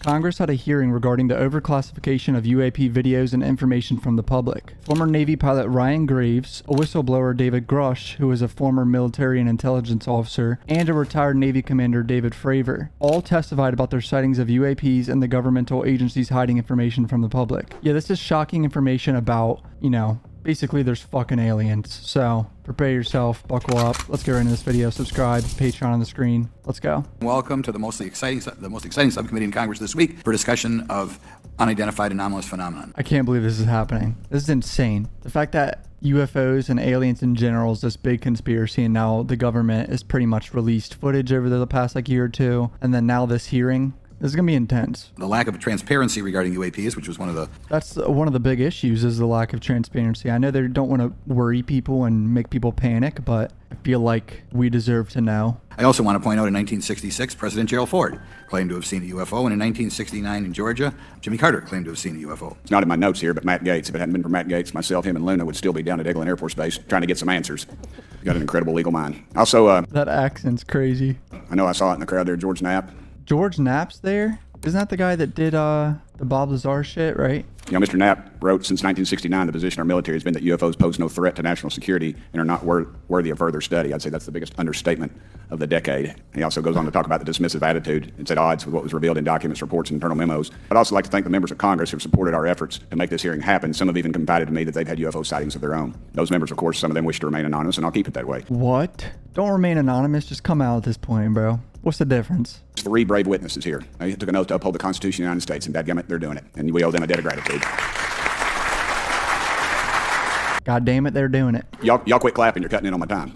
Congress had a hearing regarding the overclassification of UAP videos and information from the public. Former Navy pilot Ryan Graves, a whistleblower David Grush, who is a former military and intelligence officer, and a retired Navy commander David Fravor, all testified about their sightings of UAPs and the governmental agencies hiding information from the public. Yeah, this is shocking information about, basically there's fucking aliens. So prepare yourself, buckle up. Let's get right into this video. Subscribe, Patreon on the screen. Let's go. Welcome to the most exciting subcommittee in Congress this week for discussion of unidentified anomalous phenomenon. I can't believe this is happening. This is insane. The fact that UFOs and aliens in general is this big conspiracy, and now the government has pretty much released footage over the past year or two, and then now this hearing. This is going to be intense. The lack of transparency regarding UAPs, which was That's one of the big issues, is the lack of transparency. I know they don't want to worry people and make people panic, but I feel like we deserve to know. I also want to point out in 1966, President Gerald Ford claimed to have seen a UFO, and in 1969 in Georgia, Jimmy Carter claimed to have seen a UFO. It's not in my notes here, but Matt Gaetz, if it hadn't been for Matt Gaetz, myself, him, and Luna would still be down at Eglin Air Force Base trying to get some answers. Got an incredible legal mind. Also, that accent's crazy. I know I saw it in the crowd there, George Knapp. George Knapp's there? Isn't that the guy that did the Bob Lazar shit, right? Mr. Knapp wrote, since 1969, the position of our military has been that UFOs pose no threat to national security and are not worthy of further study. I'd say that's the biggest understatement of the decade. He also goes on to talk about the dismissive attitude. It's at odds with what was revealed in documents, reports, and internal memos. I'd also like to thank the members of Congress who have supported our efforts to make this hearing happen. Some have even confided to me that they've had UFO sightings of their own. Those members, of course, some of them wish to remain anonymous, and I'll keep it that way. What? Don't remain anonymous. Just come out at this point, bro. What's the difference? There's 3 brave witnesses here. They took an oath to uphold the Constitution of the United States, and dadgummit, they're doing it. And we owe them a debt of gratitude. God damn it, they're doing it. Y'all quit clapping. You're cutting in on my time.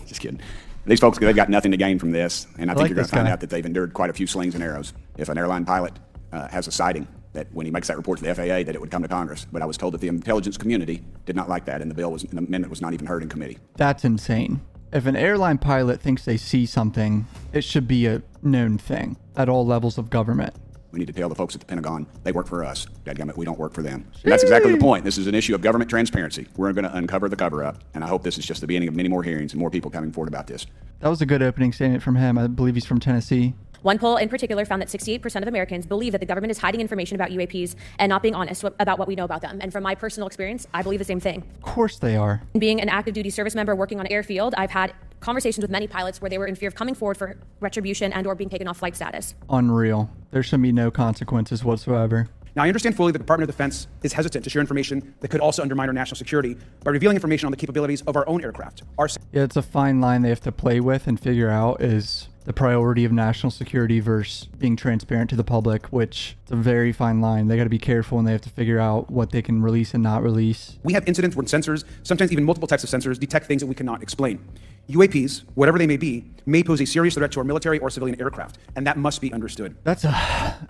Just kidding. These folks, they've got nothing to gain from this, and I think you're going to find out that they've endured quite a few slings and arrows. If an airline pilot has a sighting, that when he makes that report to the FAA, that it would come to Congress. But I was told that the intelligence community did not like that, and the amendment was not even heard in committee. That's insane. If an airline pilot thinks they see something, it should be a known thing at all levels of government. We need to tell the folks at the Pentagon they work for us. Dadgummit, we don't work for them. And that's exactly the point. This is an issue of government transparency. We're going to uncover the cover-up, and I hope this is just the beginning of many more hearings and more people coming forward about this. That was a good opening statement from him. I believe he's from Tennessee. One poll in particular found that 68% of Americans believe that the government is hiding information about UAPs and not being honest about what we know about them. And from my personal experience, I believe the same thing. Of course they are. Being an active duty service member working on an airfield, I've had conversations with many pilots where they were in fear of coming forward for retribution and or being taken off flight status. Unreal. There should be no consequences whatsoever. Now, I understand fully that the Department of Defense is hesitant to share information that could also undermine our national security by revealing information on the capabilities of our own aircraft. Yeah, it's a fine line they have to play with and figure out is the priority of national security versus being transparent to the public, which is a very fine line. They got to be careful and they have to figure out what they can release and not release. We have incidents where sensors, sometimes even multiple types of sensors, detect things that we cannot explain. UAPs, whatever they may be, may pose a serious threat to our military or civilian aircraft, and that must be understood.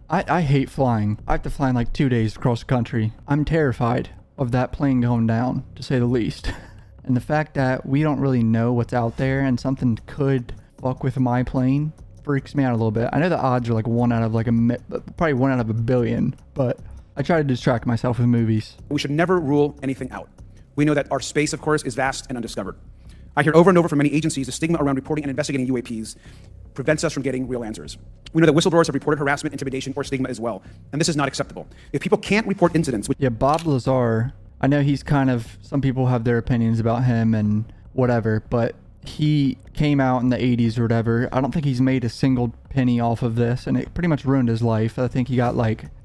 I hate flying. I have to fly in like 2 days across the country. I'm terrified of that plane going down, to say the least. And the fact that we don't really know what's out there and something could fuck with my plane freaks me out a little bit. I know the odds are like probably 1 out of a billion, but I try to distract myself with movies. We should never rule anything out. We know that our space, of course, is vast and undiscovered. I hear over and over from many agencies the stigma around reporting and investigating UAPs prevents us from getting real answers. We know that whistleblowers have reported harassment, intimidation, or stigma as well, and this is not acceptable. If people can't report incidents... Yeah, Bob Lazar, I know he's some people have their opinions about him and whatever, but he came out in the 80s or whatever. I don't think he's made a single penny off of this, and it pretty much ruined his life. I think he got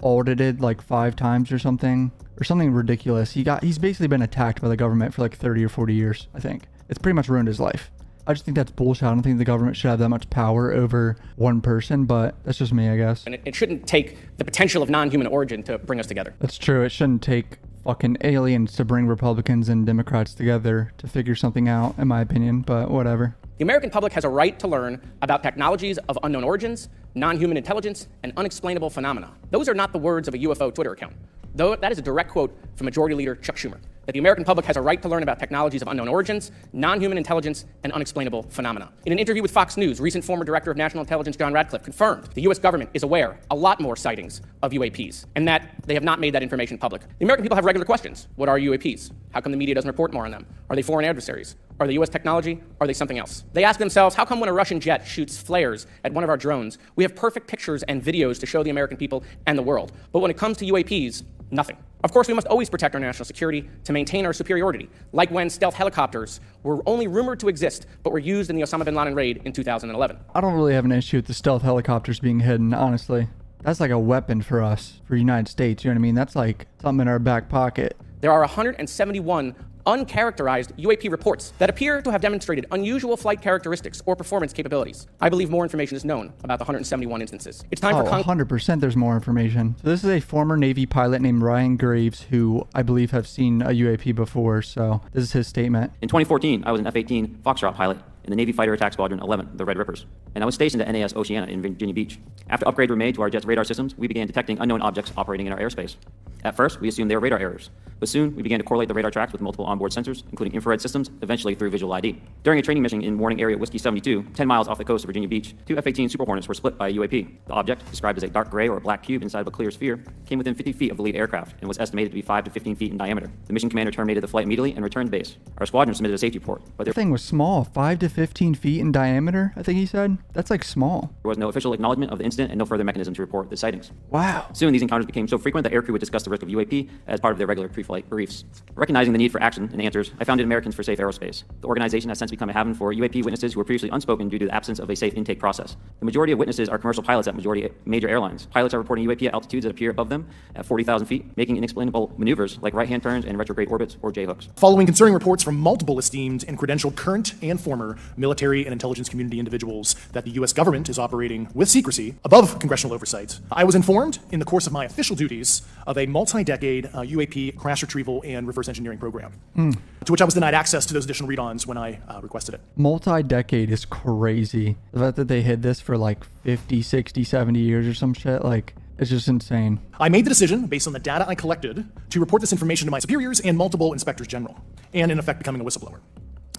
audited 5 times or something ridiculous. He's basically been attacked by the government for 30 or 40 years, I think. It's pretty much ruined his life. I just think that's bullshit. I don't think the government should have that much power over one person, but that's just me, I guess. And it shouldn't take the potential of non-human origin to bring us together. That's true. It shouldn't take fucking aliens to bring Republicans and Democrats together to figure something out, in my opinion, but whatever. The American public has a right to learn about technologies of unknown origins, non-human intelligence, and unexplainable phenomena. Those are not the words of a UFO Twitter account. Though that is a direct quote from Majority Leader Chuck Schumer. that the American public has a right to learn about technologies of unknown origins, non-human intelligence, and unexplainable phenomena. In an interview with Fox News, recent former Director of National Intelligence John Radcliffe confirmed the U.S. government is aware a lot more sightings of UAPs, and that they have not made that information public. The American people have regular questions. What are UAPs? How come the media doesn't report more on them? Are they foreign adversaries? Are they U.S. technology? Are they something else? They ask themselves, how come when a Russian jet shoots flares at one of our drones, we have perfect pictures and videos to show the American people and the world, but when it comes to UAPs, nothing. Of course, we must always protect our national security to maintain our superiority, like when stealth helicopters were only rumored to exist, but were used in the Osama bin Laden raid in 2011. I don't really have an issue with the stealth helicopters being hidden, honestly. That's like a weapon for us, for the United States, you know what I mean? That's like something in our back pocket. There are 171 uncharacterized UAP reports that appear to have demonstrated unusual flight characteristics or performance capabilities. I believe more information is known about the 171 instances. It's time for 100% there's more information. So this is a former Navy pilot named Ryan Graves, who I believe have seen a UAP before, so this is his statement. In 2014, I was an F-18 Foxtrot pilot in the Navy Fighter Attack Squadron 11, the Red Rippers, and I was stationed at NAS Oceana in Virginia Beach. After upgrades were made to our jet's radar systems, we began detecting unknown objects operating in our airspace. At first, we assumed they were radar errors, but soon we began to correlate the radar tracks with multiple onboard sensors, including infrared systems, eventually through visual ID. During a training mission in Warning Area Whiskey 72, 10 miles off the coast of Virginia Beach, two F-18 Super Hornets were split by a UAP. The object, described as a dark gray or black cube inside of a clear sphere, came within 50 feet of the lead aircraft and was estimated to be 5 to 15 feet in diameter. The mission commander terminated the flight immediately and returned to base. Our squadron submitted a safety report, but The thing was small, 5 to 15 feet in diameter, I think he said. That's like small. there was no official acknowledgement of the incident and no further mechanism to report the sightings. Wow. Soon, these encounters became so frequent that aircrew would discuss the risk of UAP as part of their regular pre-flight briefs. Recognizing the need for action and answers, I founded Americans for Safe Aerospace. The organization has since become a haven for UAP witnesses who were previously unspoken due to the absence of a safe intake process. The majority of witnesses are commercial pilots at major airlines. Pilots are reporting UAP at altitudes that appear above them at 40,000 feet, making inexplainable maneuvers like right-hand turns and retrograde orbits or J-hooks. Following concerning reports from multiple esteemed and credentialed current and former military and intelligence community individuals that the U.S. government is operating with secrecy above congressional oversight, I was informed in the course of my official duties of a multi-decade UAP crash retrieval and reverse engineering program, to which I was denied access to those additional read-ons when I requested it. Multi-decade is crazy. The fact that they hid this for like 50, 60, 70 years or some shit, like, it's just insane. I made the decision, based on the data I collected, to report this information to my superiors and multiple inspectors general, and in effect becoming a whistleblower.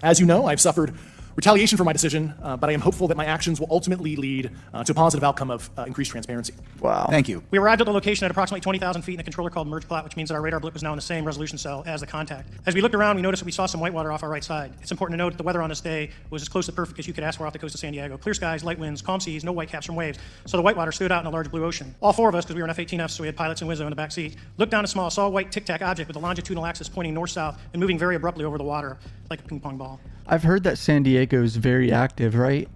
As you know, I've suffered retaliation for my decision, but I am hopeful that my actions will ultimately lead to a positive outcome of increased transparency. Wow. Thank you. We arrived at the location at approximately 20,000 feet in a controller called merge plot, which means that our radar blip was now in the same resolution cell as the contact. As we looked around, we noticed that we saw some whitewater off our right side. It's important to note that the weather on this day was as close to perfect as you could ask for off the coast of San Diego. Clear skies, light winds, calm seas, no whitecaps from waves. So the whitewater stood out in a large blue ocean. All four of us, because we were in F-18Fs, so we had pilots and Wizzo in the back seat, looked down a small, saw a white tic-tac object with a longitudinal axis pointing north-south and moving very abruptly over the water like a ping pong ball. I've heard that San Diego is very active, right?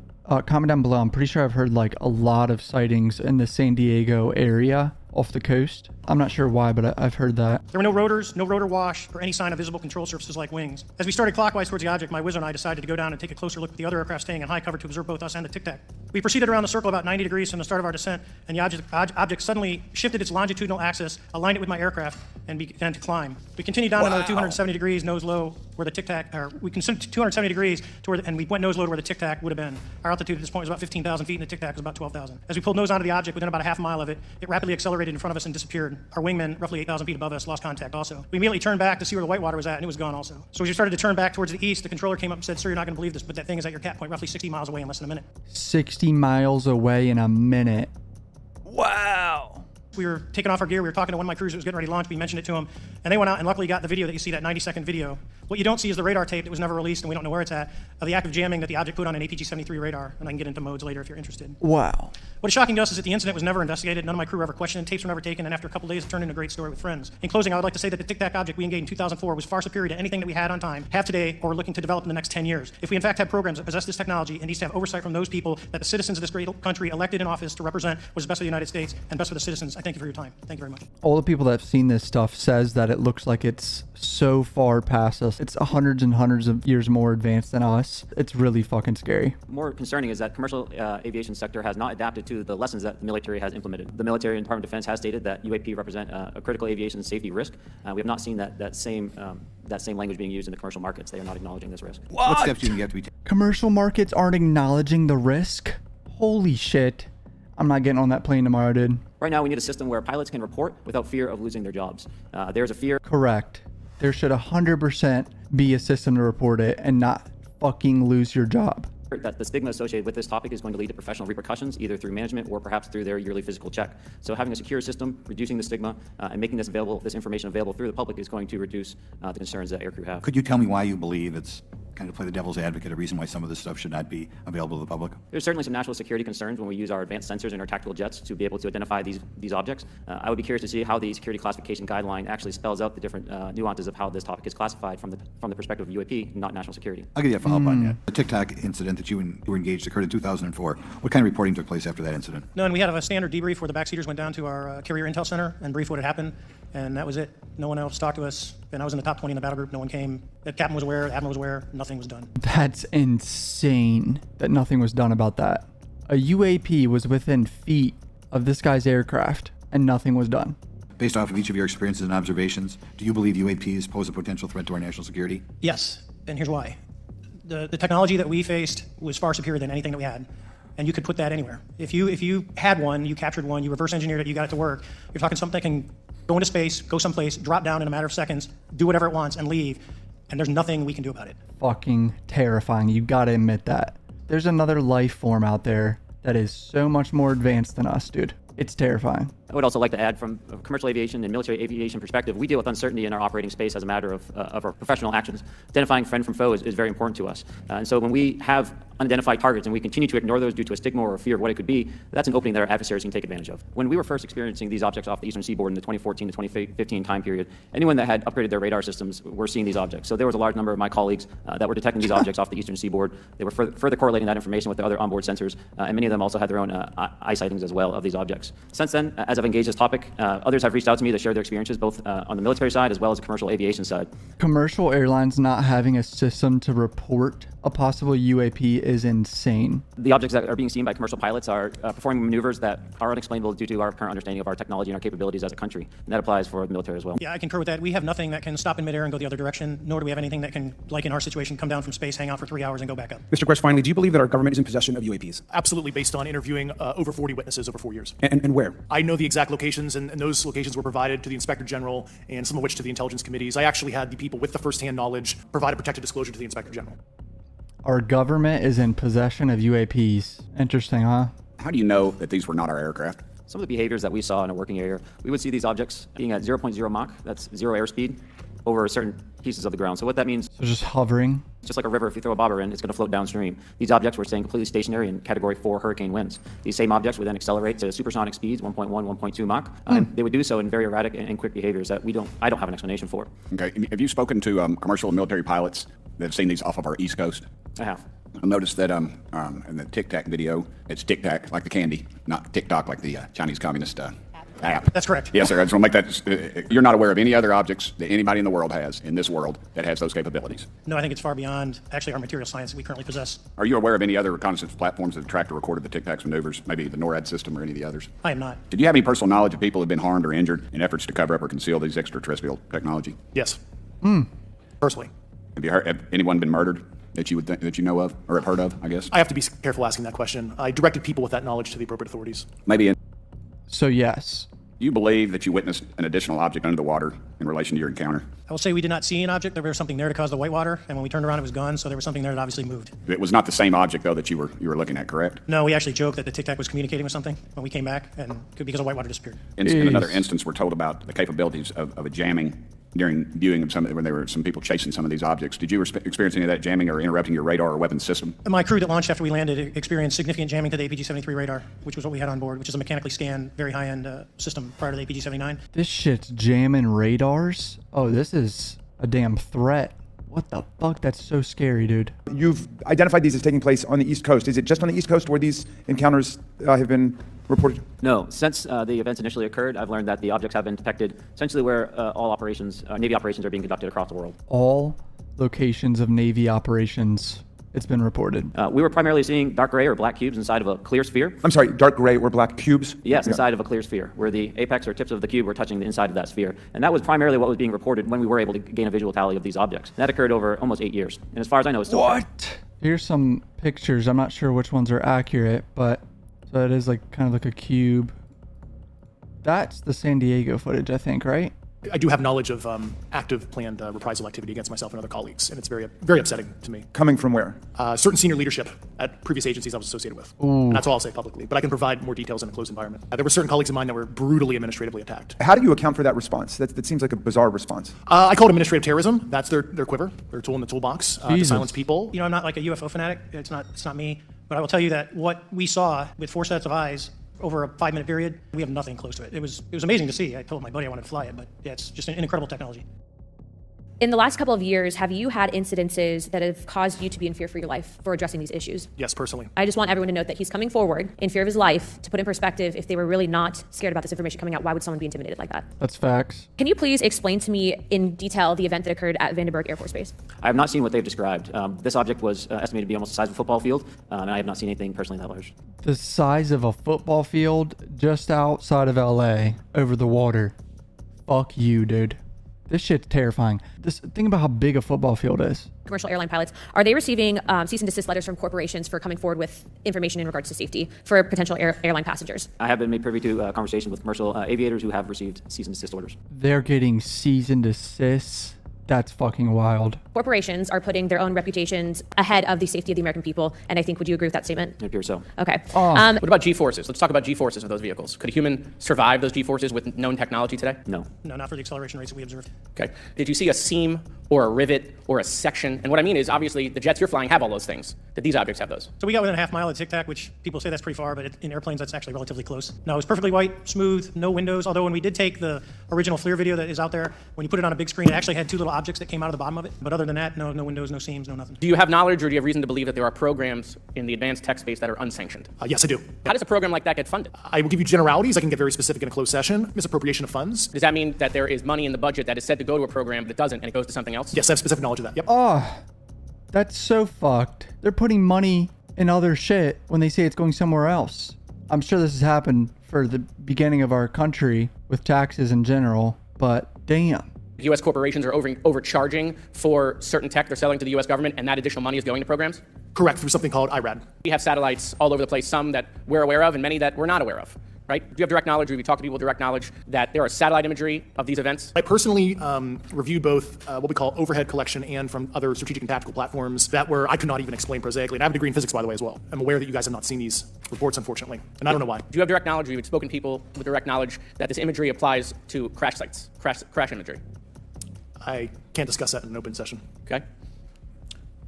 Comment down below. I'm pretty sure I've heard like a lot of sightings in the San Diego area off the coast. I'm not sure why, but I've heard that. There were no rotors, no rotor wash, or any sign of visible control surfaces like wings. As we started clockwise towards the object, my Wizzo and I decided to go down and take a closer look at the other aircraft staying in high cover to observe both us and the tic-tac. We proceeded around the circle about 90 degrees from the start of our descent, and the object suddenly shifted its longitudinal axis, aligned it with my aircraft, and began to climb. We continued down another 270 degrees, nose low, where the tic-tac, or we continued 270 degrees to where, and we went nose low to where the tic-tac would have been. Our altitude at this point was about 15,000 feet, and the tic-tac was about 12,000. As we pulled nose onto the object, within about a half mile of it, it rapidly accelerated in front of us and disappeared. Our wingmen, roughly 8,000 feet above us, lost contact also. We immediately turned back to see where the whitewater was at, and it was gone also. So as we started to turn back towards the east, the controller came up and said, "Sir, you're not going to believe this, but that thing is at your cap point, roughly 60 miles away in less than a minute." 60 miles away in a minute. Wow. We were taking off our gear. We were talking to one of my crews that was getting ready to launch. We mentioned it to them, and they went out and luckily got the video that you see, that 90-second video. What you don't see is the radar tape that was never released, and we don't know where it's at, of the active jamming that the object put on an APG-73 radar, and I can get into modes later if you're interested. Wow. What is shocking to us is that the incident was never investigated. None of my crew were ever questioned. Tapes were never taken, and after a couple days, it turned into a great story with friends. In closing, I would like to say that the tic-tac object we engaged in 2004 was far superior to anything that we had on time, have today, or are looking to develop in the next 10 years. If we in fact have programs that possess this technology, it needs to have oversight from those people that the citizens of this great country elected in office to represent what is best for the United States and best for the citizens. I thank you for your time. Thank you very much. All the people that have seen this stuff says that it looks like it's so far past us. It's hundreds and hundreds of years more advanced than us. It's really fucking scary. More concerning is that commercial aviation sector has not adapted to the lessons that the military has implemented. The military and Department of Defense has stated that UAP represent a critical aviation safety risk. We have not seen that same language being used in the commercial markets. They are not acknowledging this risk. What steps do you have to be taken? Commercial markets aren't acknowledging the risk? Holy shit. I'm not getting on that plane tomorrow, dude. Right now, we need a system where pilots can report without fear of losing their jobs. There's a fear. Correct. There should 100% be a system to report it and not fucking lose your job. That the stigma associated with this topic is going to lead to professional repercussions, either through management or perhaps through their yearly physical check. So having a secure system, reducing the stigma, and making this information available through the public is going to reduce the concerns that aircrew have. Could you tell me why you believe it's kind of play the devil's advocate, a reason why some of this stuff should not be available to the public? There's certainly some national security concerns when we use our advanced sensors in our tactical jets to be able to identify these objects. I would be curious to see how the security classification guideline actually spells out the different nuances of how this topic is classified from the perspective of UAP, not national security. I'll give you a follow-up on that. The TikTok incident that you were engaged occurred in 2004. What kind of reporting took place after that incident? No, and we had a standard debrief where the backseaters went down to our carrier intel center and briefed what had happened, and that was it. No one else talked to us, and I was in the top 20 in the battle group. No one came. The captain was aware, the admiral was aware, nothing was done. That's insane that nothing was done about that. A UAP was within feet of this guy's aircraft, and nothing was done. Based off of each of your experiences and observations, do you believe UAPs pose a potential threat to our national security? Yes, and here's why. The technology that we faced was far superior than anything that we had, and you could put that anywhere. If you had one, you captured one, you reverse engineered it, you got it to work, you're talking something that can go into space, go someplace, drop down in a matter of seconds, do whatever it wants, and leave, and there's nothing we can do about it. Fucking terrifying. You gotta admit that. There's another life form out there that is so much more advanced than us, dude. It's terrifying. I would also like to add, from a commercial aviation and military aviation perspective, we deal with uncertainty in our operating space as a matter of our professional actions. Identifying friend from foe is very important to us. And so when we have unidentified targets and we continue to ignore those due to a stigma or a fear of what it could be, that's an opening that our adversaries can take advantage of. When we were first experiencing these objects off the eastern seaboard in the 2014 to 2015 time period, anyone that had upgraded their radar systems were seeing these objects. So there was a large number of my colleagues that were detecting these objects off the eastern seaboard. They were further correlating that information with their other onboard sensors, and many of them also had their own eye sightings as well of these objects. Since then, as I've engaged this topic, others have reached out to me to share their experiences, both on the military side as well as the commercial aviation side. Commercial airlines not having a system to report a possible UAP is insane. The objects that are being seen by commercial pilots are performing maneuvers that are unexplainable due to our current understanding of our technology and our capabilities as a country. And that applies for the military as well. Yeah, I concur with that. We have nothing that can stop in midair and go the other direction, nor do we have anything that can, like in our situation, come down from space, hang out for 3 hours, and go back up. Mr. Grush, finally, do you believe that our government is in possession of UAPs? Absolutely, based on interviewing over 40 witnesses over 4 years. And where? I know the exact locations, and those locations were provided to the Inspector General, and some of which to the intelligence committees. I actually had the people with the first-hand knowledge provide a protected disclosure to the Inspector General. Our government is in possession of UAPs. Interesting, huh? How do you know that these were not our aircraft? Some of the behaviors that we saw in a working area, we would see these objects being at 0.0 Mach, that's zero airspeed, over certain pieces of the ground. So what that means, So just hovering. it's just like a river, if you throw a bobber in, it's going to float downstream. These objects were staying completely stationary in Category 4 hurricane winds. These same objects would then accelerate to supersonic speeds, 1.1, 1.2 Mach. They would do so in very erratic and quick behaviors that I don't have an explanation for. Okay. Have you spoken to commercial and military pilots that have seen these off of our East Coast? I have. I noticed that in the Tic Tac video, it's Tic Tac like the candy, not TikTok like the Chinese Communist app. That's correct. Yes, sir. I just want to make that. You're not aware of any other objects that anybody in the world has, in this world, that has those capabilities. No, I think it's far beyond actually our material science that we currently possess. Are you aware of any other reconnaissance platforms that tracked or recorded the Tic Tac's maneuvers, maybe the NORAD system or any of the others? I am not. Did you have any personal knowledge of people who have been harmed or injured in efforts to cover up or conceal these extraterrestrial technology? Yes. Personally. Have anyone been murdered that you would that you know of or have heard of, I guess? I have to be careful asking that question. I directed people with that knowledge to the appropriate authorities. Maybe. So yes. Do you believe that you witnessed an additional object under the water in relation to your encounter? I will say we did not see an object. There was something there to cause the whitewater, and when we turned around, it was gone, so there was something there that obviously moved. It was not the same object, though, that you were looking at, correct? No, we actually joked that the Tic Tac was communicating with something when we came back, and because the whitewater disappeared. In another instance, we're told about the capabilities of a jamming during viewing of when there were some people chasing some of these objects. Did you experience any of that jamming or interrupting your radar or weapons system? My crew that launched after we landed experienced significant jamming to the APG-73 radar, which was what we had on board, which is a mechanically scanned, very high-end system prior to the APG-79. This shit's jamming radars? Oh, this is a damn threat. What the fuck? That's so scary, dude. You've identified these as taking place on the East Coast. Is it just on the East Coast where these encounters have been reported? No, since the events initially occurred, I've learned that the objects have been detected essentially where all operations, Navy operations are being conducted across the world. All locations of Navy operations, it's been reported. We were primarily seeing dark gray or black cubes inside of a clear sphere. I'm sorry, dark gray or black cubes? Yes, inside of a clear sphere, where the apex or tips of the cube were touching the inside of that sphere. And that was primarily what was being reported when we were able to gain a visual tally of these objects. And that occurred over almost 8 years. And as far as I know, it's still What? Here's some pictures. I'm not sure which ones are accurate, but so it is like kind of like a cube. That's the San Diego footage, I think, right? I do have knowledge of active planned reprisal activity against myself and other colleagues, and it's very, very upsetting to me. Coming from where? Certain senior leadership at previous agencies I was associated with. And that's all I'll say publicly, but I can provide more details in a closed environment. There were certain colleagues of mine that were brutally administratively attacked. How do you account for that response? That seems like a bizarre response. I call it administrative terrorism. That's their quiver, their tool in the toolbox to Jesus. silence people. You know, I'm not like a UFO fanatic. It's not me. But I will tell you that what we saw with 4 sets of eyes over a 5-minute period, we have nothing close to it. It was amazing to see. I told my buddy I wanted to fly it, but yeah, it's just an incredible technology. In the last couple of years, have you had incidences that have caused you to be in fear for your life for addressing these issues? Yes, personally. I just want everyone to note that he's coming forward in fear of his life. To put in perspective, if they were really not scared about this information coming out, why would someone be intimidated like that? That's facts. Can you please explain to me in detail the event that occurred at Vandenberg Air Force Base? I have not seen what they've described. This object was estimated to be almost the size of a football field, and I have not seen anything personally that large. The size of a football field just outside of LA over the water. Fuck you, dude. This shit's terrifying. Think about how big a football field is. Commercial airline pilots, are they receiving cease and desist letters from corporations for coming forward with information in regards to safety for potential airline passengers? I have been made privy to conversations with commercial aviators who have received cease and desist orders. They're getting cease and desists. That's fucking wild. Corporations are putting their own reputations ahead of the safety of the American people, and I think, would you agree with that statement? It appears so. Okay. What about G-forces? Let's talk about G-forces of those vehicles. Could a human survive those G-forces with known technology today? No. No, not for the acceleration rates that we observed. Okay. Did you see a seam or a rivet or a section? And what I mean is, obviously, the jets you're flying have all those things. Did these objects have those? So we got within a half mile of Tic Tac, which people say that's pretty far, but in airplanes, that's actually relatively close. No, it was perfectly white, smooth, no windows. Although when we did take the original FLIR video that is out there, when you put it on a big screen, it actually had 2 little objects that came out of the bottom of it. But other than that, no windows, no seams, no nothing. Do you have knowledge or do you have reason to believe that there are programs in the advanced tech space that are unsanctioned? Yes, I do. How does a program like that get funded? I will give you generalities. I can get very specific in a closed session. Misappropriation of funds. Does that mean that there is money in the budget that is said to go to a program but it doesn't and it goes to something else? Yes, I have specific knowledge of that. Yep. Oh, that's so fucked. They're putting money in other shit when they say it's going somewhere else. I'm sure this has happened for the beginning of our country with taxes in general, but damn. U.S. corporations are overcharging for certain tech they're selling to the U.S. government, and that additional money is going to programs? Correct, through something called IRAD. We have satellites all over the place, some that we're aware of and many that we're not aware of, right? Do you have direct knowledge, or have you talked to people with direct knowledge that there are satellite imagery of these events? I personally reviewed both what we call overhead collection and from other strategic and tactical platforms that were I could not even explain prosaically. And I have a degree in physics, by the way, as well. I'm aware that you guys have not seen these reports, unfortunately, and I don't know why. Do you have direct knowledge, or have you spoken to people with direct knowledge that this imagery applies to crash sites, crash imagery? I can't discuss that in an open session. Okay.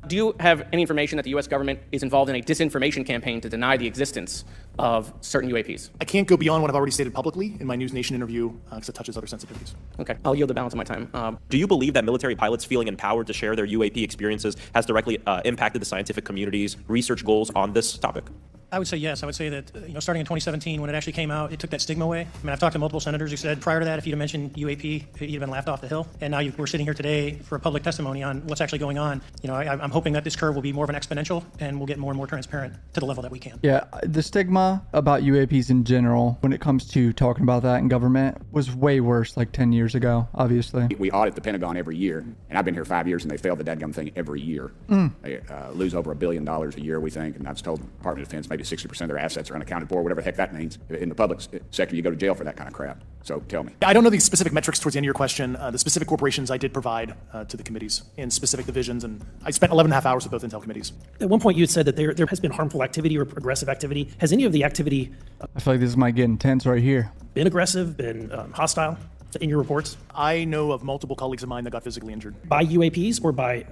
Do you have any information that the U.S. government is involved in a disinformation campaign to deny the existence of certain UAPs? I can't go beyond what I've already stated publicly in my News Nation interview because it touches other sensitivities. Okay, I'll yield the balance of my time. Do you believe that military pilots feeling empowered to share their UAP experiences has directly impacted the scientific community's research goals on this topic? I would say yes. I would say that, starting in 2017, when it actually came out, it took that stigma away. I mean, I've talked to multiple senators who said prior to that, if you'd have mentioned UAP, you'd have been laughed off the hill. And now we're sitting here today for a public testimony on what's actually going on. I'm hoping that this curve will be more of an exponential and we'll get more and more transparent to the level that we can. Yeah, the stigma about UAPs in general, when it comes to talking about that in government, was way worse like 10 years ago, obviously. We audit the Pentagon every year, and I've been here 5 years, and they fail the dadgum thing every year. They lose over $1 billion a year, we think, and I've told the Department of Defense maybe 60% of their assets are unaccounted for, whatever the heck that means. In the public sector, you go to jail for that kind of crap. So tell me. I don't know the specific metrics towards the end of your question. The specific corporations I did provide to the committees in specific divisions, and I spent 11 and a half hours with both Intel committees. At one point you had said that there has been harmful activity or aggressive activity. Has any of the activity I feel like this might get intense right here. been aggressive, been hostile in your reports? I know of multiple colleagues of mine that got physically injured. By UAPs or by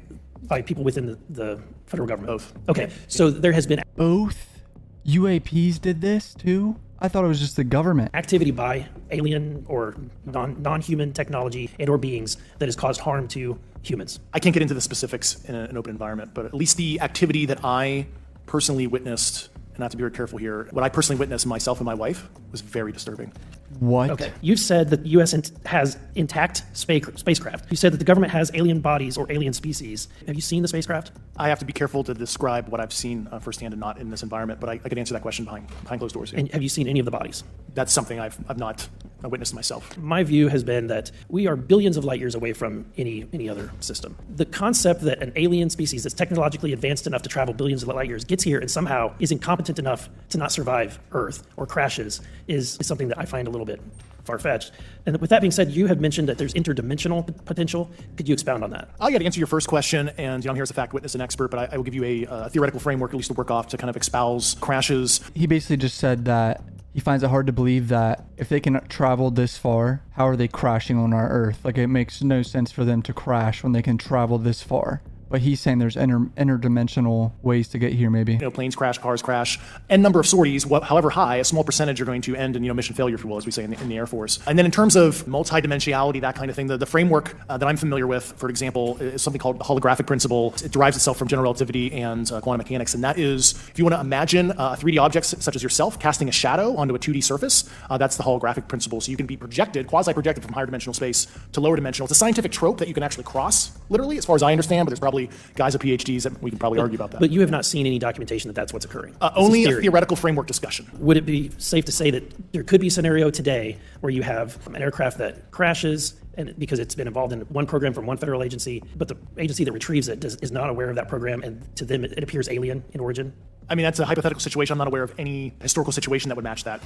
people within the federal government? Both. Okay, so there has been Both UAPs did this too? I thought it was just the government. activity by alien or non-human technology and or beings that has caused harm to humans. I can't get into the specifics in an open environment, but at least the activity that I personally witnessed, and I have to be very careful here, what I personally witnessed myself and my wife was very disturbing. What? Okay. You've said that the U.S. has intact spacecraft. You said that the government has alien bodies or alien species. Have you seen the spacecraft? I have to be careful to describe what I've seen firsthand and not in this environment, but I could answer that question behind closed doors. And have you seen any of the bodies? That's something I've not a witness myself. My view has been that we are billions of light years away from any other system. The concept that an alien species that's technologically advanced enough to travel billions of light years gets here and somehow is incompetent enough to not survive Earth or crashes is something that I find a little bit far-fetched. And with that being said, you have mentioned that there's interdimensional potential. Could you expound on that? I'll get to answer your first question, and I'm here as a fact witness and expert, but I will give you a theoretical framework, at least to work off, to kind of espouse crashes. He basically just said that he finds it hard to believe that if they can travel this far, how are they crashing on our Earth? Like, it makes no sense for them to crash when they can travel this far. But he's saying there's interdimensional ways to get here, maybe. Planes crash, cars crash, n number of sorties, however high, a small percentage are going to end in mission failure, if you will, as we say in the Air Force. And then in terms of multidimensionality, that kind of thing, the framework that I'm familiar with, for example, is something called the holographic principle. It derives itself from general relativity and quantum mechanics, and that is, if you want to imagine a 3D object such as yourself casting a shadow onto a 2D surface, that's the holographic principle. So you can be projected, quasi-projected from higher dimensional space to lower dimensional. It's a scientific trope that you can actually cross, literally, as far as I understand, but there's probably guys with PhDs that we can probably argue about that. But you have not seen any documentation that that's what's occurring. Only a theoretical framework discussion. Would it be safe to say that there could be a scenario today where you have an aircraft that crashes and because it's been involved in one program from one federal agency, but the agency that retrieves it is not aware of that program, and to them it appears alien in origin? I mean, that's a hypothetical situation. I'm not aware of any historical situation that would match that.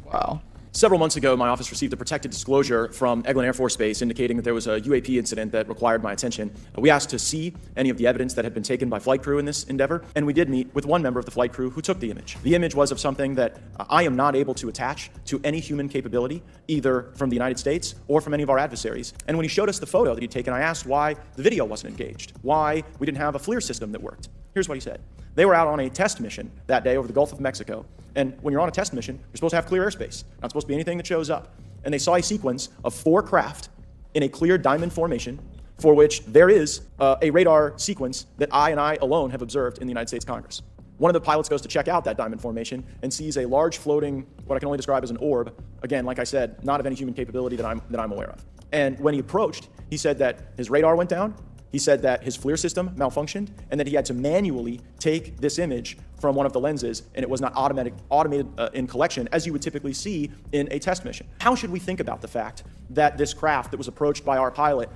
Wow. Several months ago, my office received a protected disclosure from Eglin Air Force Base indicating that there was a UAP incident that required my attention. We asked to see any of the evidence that had been taken by flight crew in this endeavor, and we did meet with one member of the flight crew who took the image. The image was of something that I am not able to attach to any human capability, either from the United States or from any of our adversaries. And when he showed us the photo that he'd taken, I asked why the video wasn't engaged, why we didn't have a FLIR system that worked. Here's what he said. They were out on a test mission that day over the Gulf of Mexico. And when you're on a test mission, you're supposed to have clear airspace. Not supposed to be anything that shows up. And they saw a sequence of 4 craft in a clear diamond formation for which there is a radar sequence that I alone have observed in the United States Congress. One of the pilots goes to check out that diamond formation and sees a large floating, what I can only describe as an orb. Again, like I said, not of any human capability that I'm aware of. And when he approached, he said that his radar went down. He said that his FLIR system malfunctioned and that he had to manually take this image from one of the lenses, and it was not automated in collection as you would typically see in a test mission. How should we think about the fact that this craft that was approached by our pilot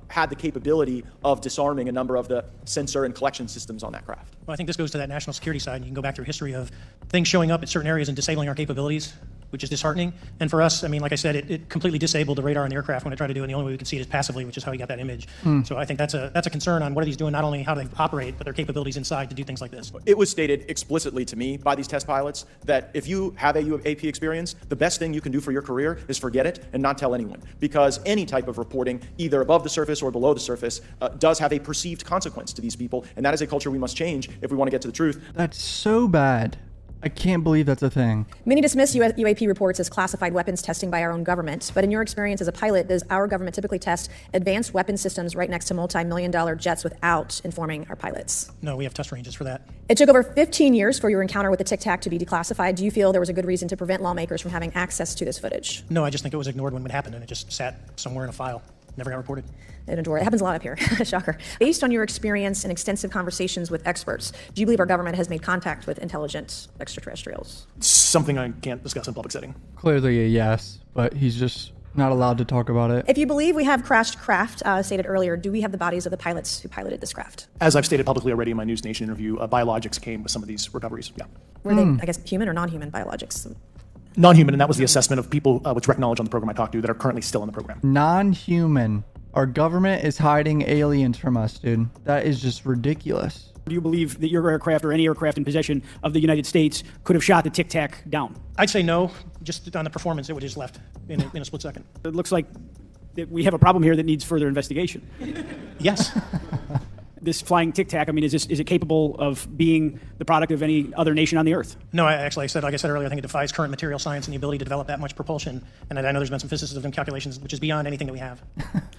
had the capability of disarming a number of the sensor and collection systems on that craft? Well, I think this goes to that national security side. You can go back through history of things showing up at certain areas and disabling our capabilities, which is disheartening. And for us, I mean, like I said, it completely disabled the radar on the aircraft when it tried to do it, and the only way we could see it is passively, which is how we got that image. So I think that's a concern on what are these doing, not only how they operate, but their capabilities inside to do things like this. It was stated explicitly to me by these test pilots that if you have a UAP experience, the best thing you can do for your career is forget it and not tell anyone. Because any type of reporting, either above the surface or below the surface, does have a perceived consequence to these people, and that is a culture we must change if we want to get to the truth. That's so bad. I can't believe that's a thing. Many dismiss UAP reports as classified weapons testing by our own government, but in your experience as a pilot, does our government typically test advanced weapon systems right next to multi-million-dollar jets without informing our pilots? No, we have test ranges for that. It took over 15 years for your encounter with the Tic Tac to be declassified. Do you feel there was a good reason to prevent lawmakers from having access to this footage? No, I just think it was ignored when it happened, and it just sat somewhere in a file. Never got reported. It happens a lot up here. Shocker. Based on your experience and extensive conversations with experts, do you believe our government has made contact with intelligent extraterrestrials? Something I can't discuss in public setting. Clearly a yes, but he's just not allowed to talk about it. If you believe we have crashed craft, stated earlier, do we have the bodies of the pilots who piloted this craft? As I've stated publicly already in my News Nation interview, biologics came with some of these recoveries. Yeah. Were they, I guess, human or non-human biologics? Non-human, and that was the assessment of people with direct knowledge on the program I talked to that are currently still in the program. Non-human. Our government is hiding aliens from us, dude. That is just ridiculous. Do you believe that your aircraft or any aircraft in possession of the United States could have shot the Tic Tac down? I'd say no. Just on the performance, it would just left in a split second. It looks like that we have a problem here that needs further investigation. Yes. This flying Tic Tac, I mean, is it capable of being the product of any other nation on the Earth? No, like I said earlier, I think it defies current material science and the ability to develop that much propulsion. And I know there's been some physicists and calculations, which is beyond anything that we have.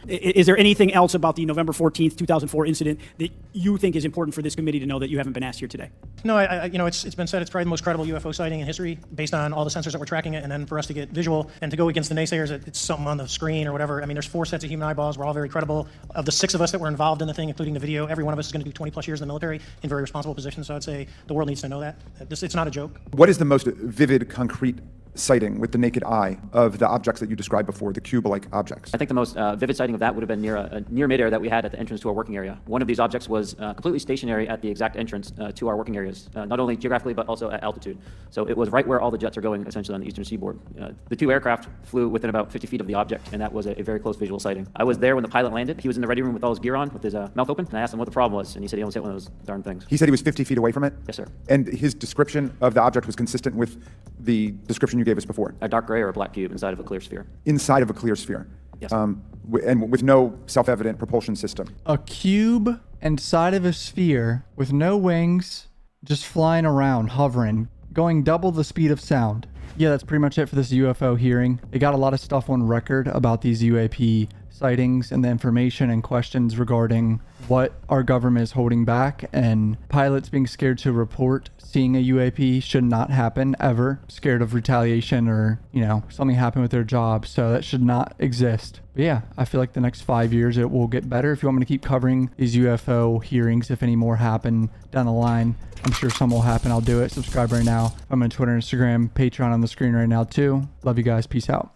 Is there anything else about the November 14th, 2004 incident that you think is important for this committee to know that you haven't been asked here today? No, it's been said it's probably the most credible UFO sighting in history based on all the sensors that were tracking it, and then for us to get visual and to go against the naysayers that it's something on the screen or whatever. I mean, there's 4 sets of human eyeballs. We're all very credible. Of the 6 of us that were involved in the thing, including the video, every one of us is going to do 20 plus years in the military in very responsible positions. So I'd say the world needs to know that. It's not a joke. What is the most vivid, concrete sighting with the naked eye of the objects that you described before, the cube-like objects? I think the most vivid sighting of that would have been near midair that we had at the entrance to our working area. One of these objects was completely stationary at the exact entrance to our working areas, not only geographically but also at altitude. So it was right where all the jets are going, essentially on the eastern seaboard. The two aircraft flew within about 50 feet of the object, and that was a very close visual sighting. I was there when the pilot landed. He was in the ready room with all his gear on, with his mouth open, and I asked him what the problem was, and he said he almost hit one of those darn things. He said he was 50 feet away from it? Yes, sir. And his description of the object was consistent with the description you gave us before? A dark gray or a black cube inside of a clear sphere. Inside of a clear sphere? Yes. And with no self-evident propulsion system? A cube inside of a sphere with no wings, just flying around, hovering, going double the speed of sound. Yeah, that's pretty much it for this UFO hearing. It got a lot of stuff on record about these UAP sightings and the information and questions regarding what our government is holding back, and pilots being scared to report seeing a UAP should not happen ever. Scared of retaliation or, something happen with their job. So that should not exist. But yeah, I feel like the next 5 years it will get better. If you want me to keep covering these UFO hearings, if any more happen down the line, I'm sure some will happen. I'll do it. Subscribe right now. I'm on Twitter, Instagram, Patreon on the screen right now too. Love you guys. Peace out.